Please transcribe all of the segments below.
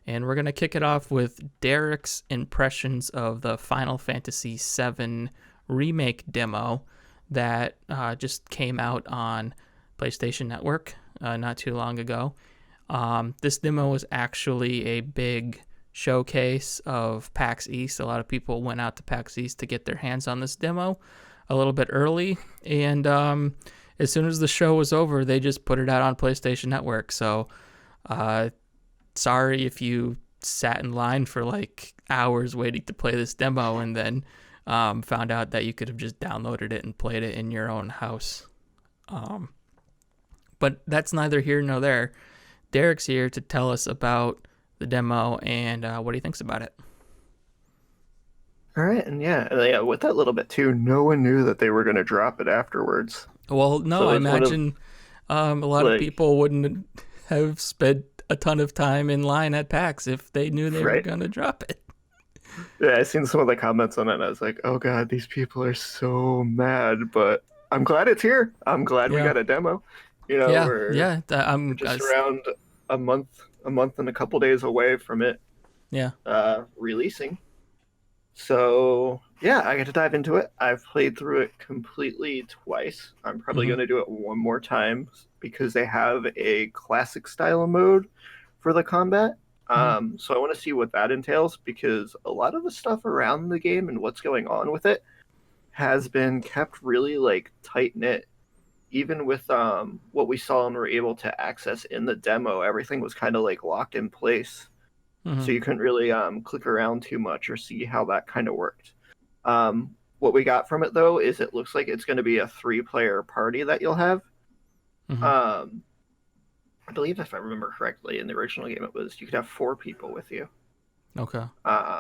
And we're going to kick it off with Derrick's impressions of the Final Fantasy VII Remake demo that just came out on PlayStation Network not too long ago. This demo was actually a big showcase of PAX East. A lot of people went out to PAX East to get their hands on this demo a little bit early, and as soon as the show was over, they just put it out on PlayStation Network. So sorry if you sat in line for like hours waiting to play this demo and then found out that you could have just downloaded it and played it in your own house. But that's neither here nor there. Derrick's here to tell us about the demo and what he thinks about it. All right, and yeah, with that little bit too, no one knew that they were going to drop it afterwards. Well, no, So I it's one of imagine a lot of like, people wouldn't have spent a ton of time in line at PAX if they knew they were right? going to drop it. Yeah, I seen some of the comments on it, and I was like, oh God, these people are so mad. But I'm glad it's here. I'm glad we Yeah, got a demo. You know, yeah, we're yeah. we're just around a month and a couple days away from it Yeah. releasing. So yeah, I got to dive into it. I've played through it completely twice. I'm probably Mm-hmm. going to do it one more time because they have a classic style mode for the combat. Mm-hmm. So I want to see what that entails because a lot of the stuff around the game and what's going on with it has been kept really like tight knit. Even with what we saw and were able to access in the demo, everything was kind of like locked in place, Mm-hmm. so you couldn't really click around too much or see how that kind of worked. What we got from it though is it looks like it's going to be a three-player party that you'll have. Mm-hmm. Um, I believe if I remember correctly, in the original game it was you could have four people with you. Okay.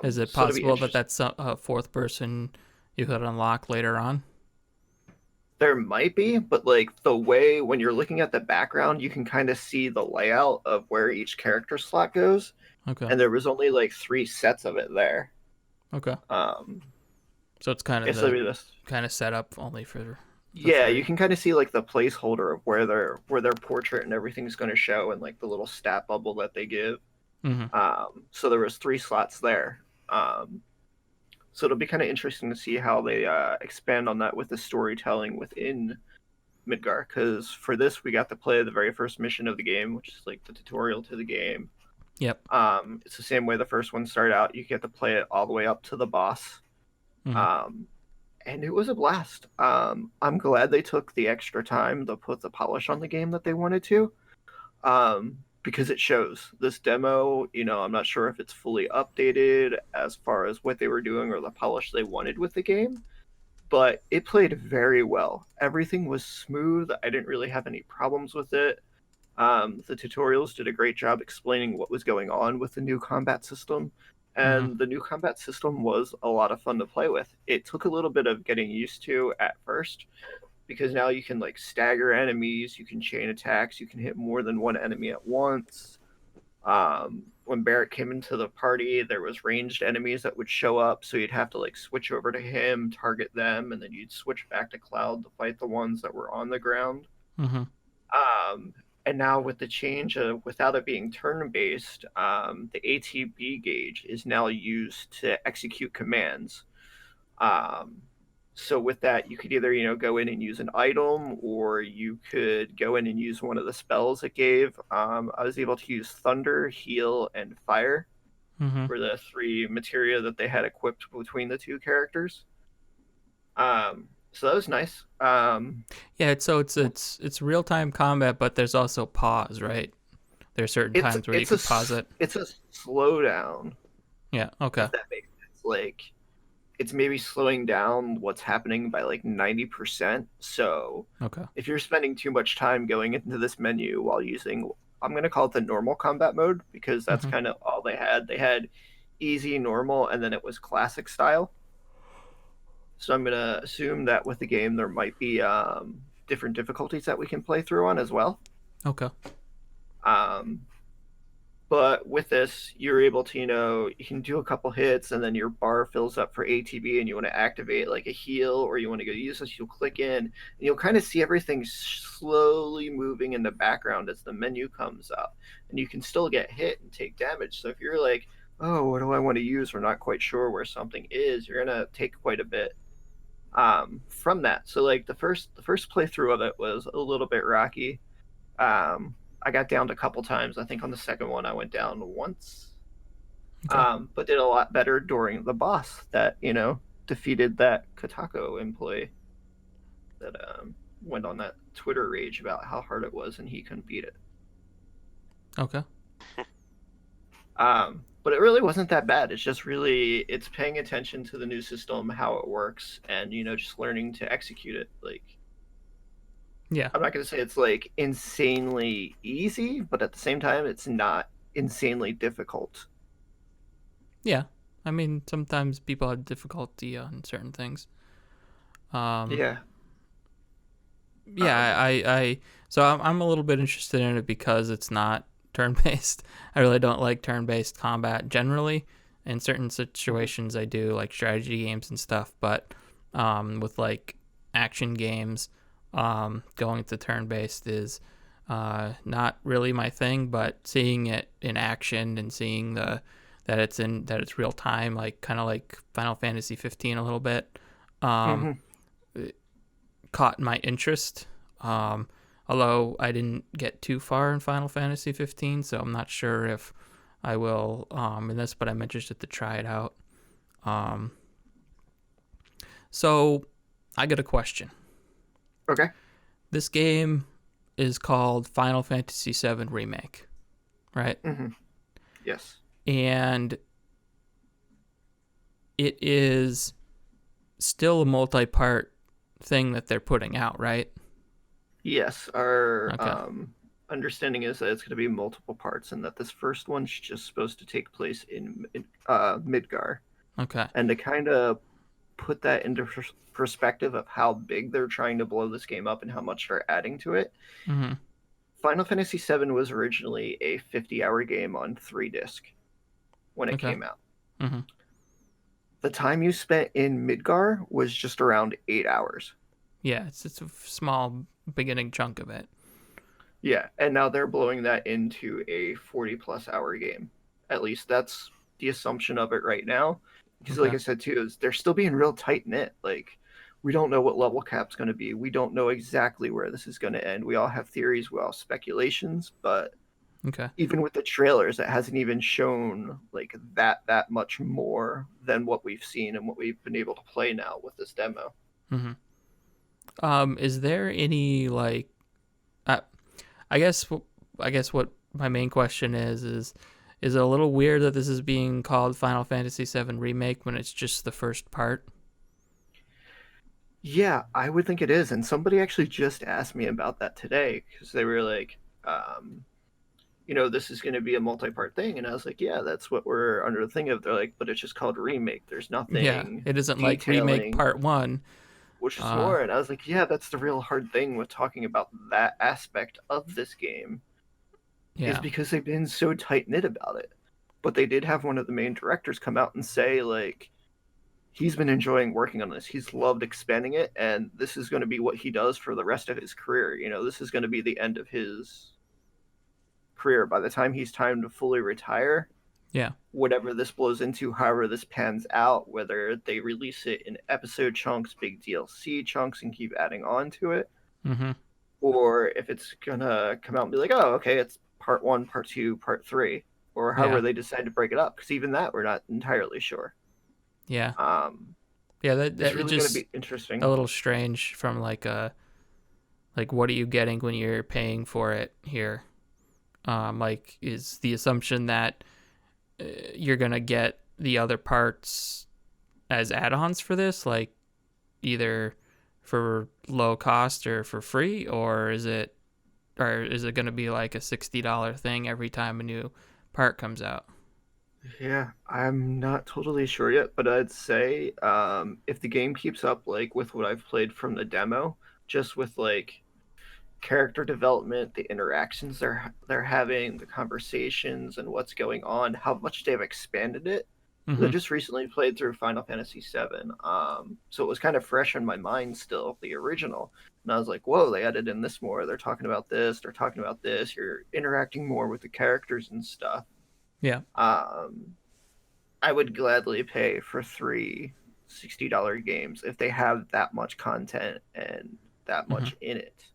Is it So it'll be possible that interesting. that's a fourth person you could unlock later on? There might be, but like the way when you're looking at the background, you can kind of see the layout of where each character slot goes, Okay. and there was only like three sets of it there. Okay. Um, So it's kind of yeah, so the it'll be this. kind of set up only for the Yeah, you three. can kind of see like the placeholder of where their portrait and everything's going to show, and like the little stat bubble that they give. Mm-hmm. So there was three slots there. So it'll be kind of interesting to see how they expand on that with the storytelling within Midgar. Because for this, we got to play the very first mission of the game, which is like the tutorial to the game. Yep. It's the same way the first one started out. You get to play it all the way up to the boss. Mm-hmm. Um, and it was a blast. I'm glad they took the extra time to put the polish on the game that they wanted to, because it shows. This demo, I'm not sure if it's fully updated as far as what they were doing or the polish they wanted with the game, but it played very well. Everything was smooth. I didn't really have any problems with it. The tutorials did a great job explaining what was going on with the new combat system, Mm-hmm. and the new combat system was a lot of fun to play with. It took a little bit of getting used to at first because now you can like stagger enemies, you can chain attacks, you can hit more than one enemy at once. When Barrett came into the party, there was ranged enemies that would show up, so you'd have to like switch over to him, target them, and then you'd switch back to Cloud to fight the ones that were on the ground. Mm-hmm. And now with the change of without it being turn-based, the ATB gauge is now used to execute commands. Um, so with that, you could either go in and use an item, or you could go in and use one of the spells it gave. I was able to use Thunder, Heal, and Fire Mm-hmm. for the three materia that they had equipped between the two characters. So that was nice. Yeah. It's real time combat, but there's also pause, right? There's certain It's times where you it's a could pause it. it's a slowdown, Yeah. Okay. if that makes sense. Like it's maybe slowing down what's happening by like 90%. So Okay. if you're spending too much time going into this menu while using, I'm going to call it the normal combat mode because that's Mm-hmm. kind of all they had. They had easy, normal, and then it was classic style. So I'm going to assume that with the game, there might be different difficulties that we can play through on as well. Okay. Um, But with this, you're able to, you can do a couple hits and then your bar fills up for ATB and you want to activate like a heal or you want to go use this, you'll click in and you'll kind of see everything slowly moving in the background as the menu comes up. And you can still get hit and take damage. So if you're like, oh, what do I want to use? Or not quite sure where something is, you're going to take quite a bit from that. So like the first playthrough of it was a little bit rocky. I got downed a couple times. I think on the second one I went down once, Okay. but did a lot better during the boss that defeated that Katako employee that went on that Twitter rage about how hard it was and he couldn't beat it. Okay. But it really wasn't that bad. It's just really it's paying attention to the new system, how it works, and just learning to execute it. Like Yeah. I'm not going to say it's like insanely easy, but at the same time, it's not insanely difficult. Yeah. I mean, sometimes people have difficulty on certain things. Um, Yeah. yeah, so I'm a little bit interested in it because it's not turn based. I really don't like turn based combat generally. In certain situations, I do like strategy games and stuff, but with like action games, going to turn based is not really my thing. But seeing it in action and seeing that it's real time, like kind of like Final Fantasy 15 a little bit. Um, hmm Caught my interest. Although I didn't get too far in Final Fantasy 15, so I'm not sure if I will in this, but I'm interested to try it out. Um, so I got a question. Okay. This game is called Final Fantasy VII Remake, right? hmm Yes. And it is still a multi-part thing that they're putting out, right? Yes. Our Okay. understanding is that it's going to be multiple parts, and that this first one's just supposed to take place in Midgar, Okay. and to kind of put that into perspective of how big they're trying to blow this game up and how much they're adding to it. Mhm. Final Fantasy VII was originally a 50-hour game on 3 disc when it Okay. came out. Mhm. The time you spent in Midgar was just around 8 hours. Yeah, it's a small beginning chunk of it. Yeah, and now they're blowing that into a 40-plus hour game. At least that's the assumption of it right now. Because, like Okay. I said too, is they're still being real tight knit. Like, we don't know what level cap's going to be. We don't know exactly where this is going to end. We all have theories, we all have speculations, but Okay. even with the trailers, it hasn't even shown like that much more than what we've seen and what we've been able to play now with this demo. Mhm. Is there any like uh, I guess I guess what my main question is it a little weird that this is being called Final Fantasy VII Remake when it's just the first part? Yeah, I would think it is. And somebody actually just asked me about that today because they were like, um, this is going to be a multi-part thing. And I was like, yeah, that's what we're under the thing of. They're like, but it's just called remake. There's Yeah, nothing it isn't like Remake detailing Part 1. which is Uh more. And I was like, yeah, that's the real hard thing with talking about that aspect of this game is yeah. because they've been so tight knit about it. But they did have one of the main directors come out and say, like, he's been enjoying working on this. He's loved expanding it, and this is going to be what he does for the rest of his career. This is going to be the end of his career. By the time he's time to fully retire, Yeah. whatever this blows into, however this pans out, whether they release it in episode chunks, big DLC chunks, and keep adding on to it, Mhm. or if it's gonna come out and be like, oh, okay, it's part one, part two, part three, or however Yeah. they decide to break it up. Because even that, we're not entirely sure. Yeah. Um, Yeah, it's that it really going to just be a interesting. little strange from like what are you getting when you're paying for it here? Like is the assumption that you're going to get the other parts as add-ons for this, like either for low cost or for free, or is it going to be like a $60 thing every time a new part comes out? Yeah, I'm not totally sure yet, but I'd say if the game keeps up like with what I've played from the demo, just with like character development, the interactions they're having, the conversations, and what's going on, how much they've expanded it. Because I Mm-hmm. just recently played through Final Fantasy VII, so it was kind of fresh in my mind still, the original. And I was like, whoa, they added in this more. They're talking about this. They're talking about this. You're interacting more with the characters and stuff. Yeah. Um, I would gladly pay for three $60 games if they have that much content and that Mm-hmm. much in it,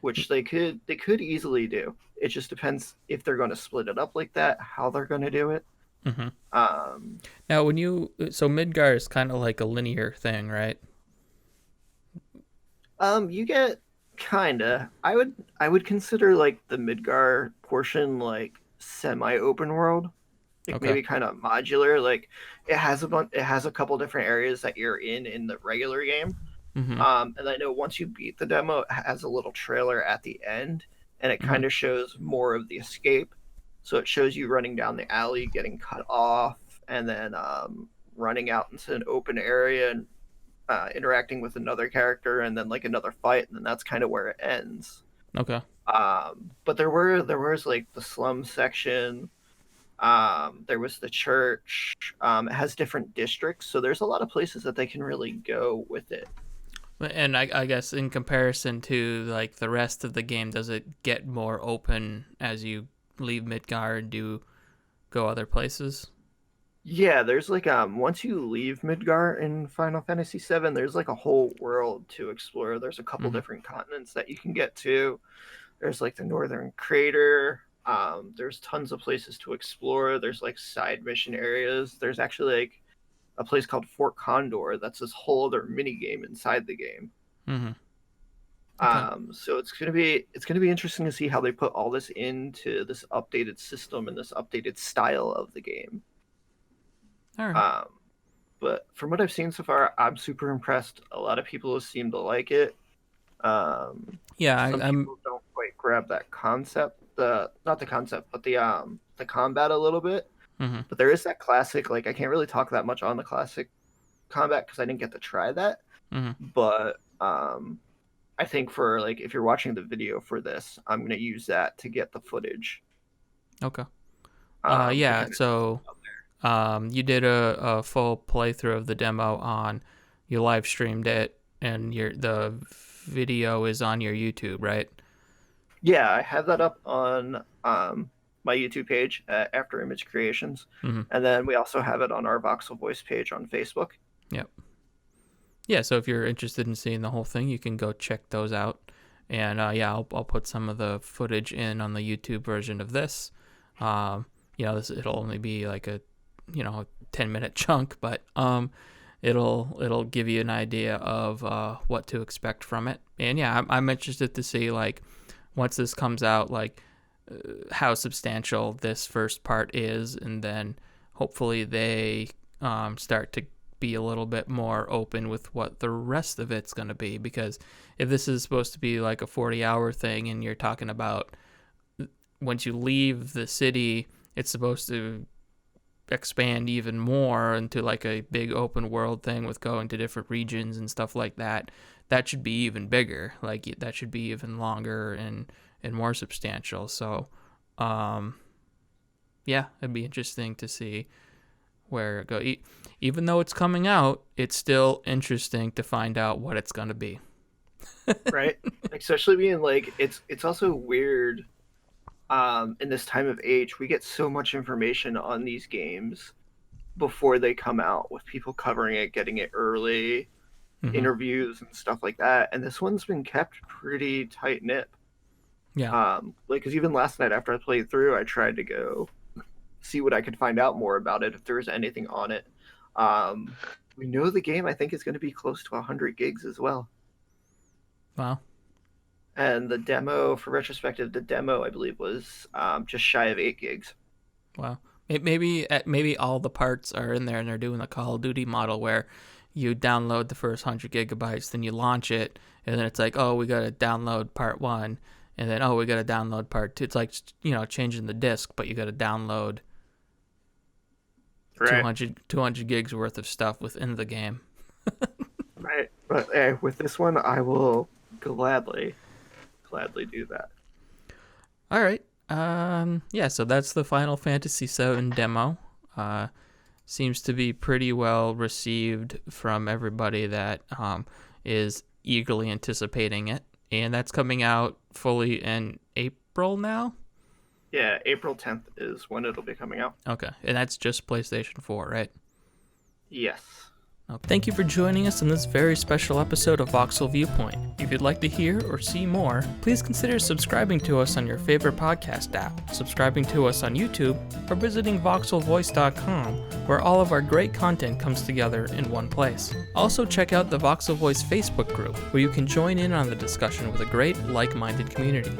which they could easily do. It just depends if they're going to split it up like that, how they're going to do it. Mm-hmm. Um, Now, so Midgar is kind of like a linear thing, right? you get kinda. I would consider like the Midgar portion like semi-open world, like Okay. maybe kind of modular. Like it has a couple different areas that you're in the regular game. Mm-hmm. And I know once you beat the demo, it has a little trailer at the end, and it Mm-hmm. kind of shows more of the escape. So it shows you running down the alley, getting cut off, and then running out into an open area and interacting with another character, and then like another fight, and then that's kind of where it ends. Okay. But there was like the slum section. There was the church. It has different districts, so there's a lot of places that they can really go with it. And I guess in comparison to like the rest of the game, does it get more open as you leave Midgar and do go other places? Yeah, there's like once you leave Midgar in Final Fantasy VII, there's like a whole world to explore. There's a couple Mm-hmm. different continents that you can get to. There's like the Northern Crater. There's tons of places to explore. There's like side mission areas. There's actually like a place called Fort Condor that's this whole other mini game inside the game. Mm-hmm. Okay. So it's gonna be interesting to see how they put all this into this updated system and this updated style of the game. All right. Um, but from what I've seen so far, I'm super impressed. A lot of people seem to like it. Yeah, Some I'm. people don't quite grab that concept, the not the concept, but the combat a little bit. Mm-hmm. But there is that classic, like I can't really talk that much on the classic combat because I didn't get to try that. Mm-hmm. But I think for like if you're watching the video for this, I'm gonna use that to get the footage. Okay. To Yeah. kind of So, you did a full playthrough of the demo on, you live streamed it, and the video is on your YouTube, right? yeah, I have that up on my YouTube page at After Image Creations, Mm-hmm. and then we also have it on our Voxel Voice page on Facebook. Yep. Yeah. So if you're interested in seeing the whole thing, you can go check those out. And yeah, I'll put some of the footage in on the YouTube version of this. This it'll only be like a 10-minute chunk, but it'll give you an idea of what to expect from it. And yeah, I'm interested to see like once this comes out, like how substantial this first part is, and then hopefully they start to be a little bit more open with what the rest of it's going to be. Because if this is supposed to be like a 40-hour thing, and you're talking about once you leave the city, it's supposed to expand even more into like a big open world thing with going to different regions and stuff like that. That should be even bigger. Like that should be even longer and more substantial. So, yeah, it'd be interesting to see where it goes. Even though it's coming out, it's still interesting to find out what it's going to be. Right? Especially being like it's also weird in this time of age, we get so much information on these games before they come out with people covering it, getting it early, Mm-hmm. interviews and stuff like that. And this one's been kept pretty tight knit. Yeah. Like, because even last night after I played through, I tried to go see what I could find out more about it if there was anything on it. Um, we know the game I think is going to be close to 100 gigs as well. Wow. And the demo for retrospective, the demo I believe was just shy of 8 gigs. Wow. Maybe all the parts are in there, and they're doing the Call of Duty model where you download the first 100 GB, then you launch it, and then it's like, oh, we got to download part one, and then, oh, we got to download part two. It's like, changing the disc, but you got to download Right. 200 gigs worth of stuff within the game. Right. But with this one, I will gladly gladly do that. All right. Yeah, so that's the Final Fantasy VII demo. Seems to be pretty well received from everybody that is eagerly anticipating it. And that's coming out fully in April now? Yeah, April 10th is when it'll be coming out. Okay, and that's just PlayStation 4, right? Yes. Thank you for joining us in this very special episode of Voxel Viewpoint. If you'd like to hear or see more, please consider subscribing to us on your favorite podcast app, subscribing to us on YouTube, or visiting voxelvoice.com, where all of our great content comes together in one place. Also check out the Voxel Voice Facebook group, where you can join in on the discussion with a great, like-minded community.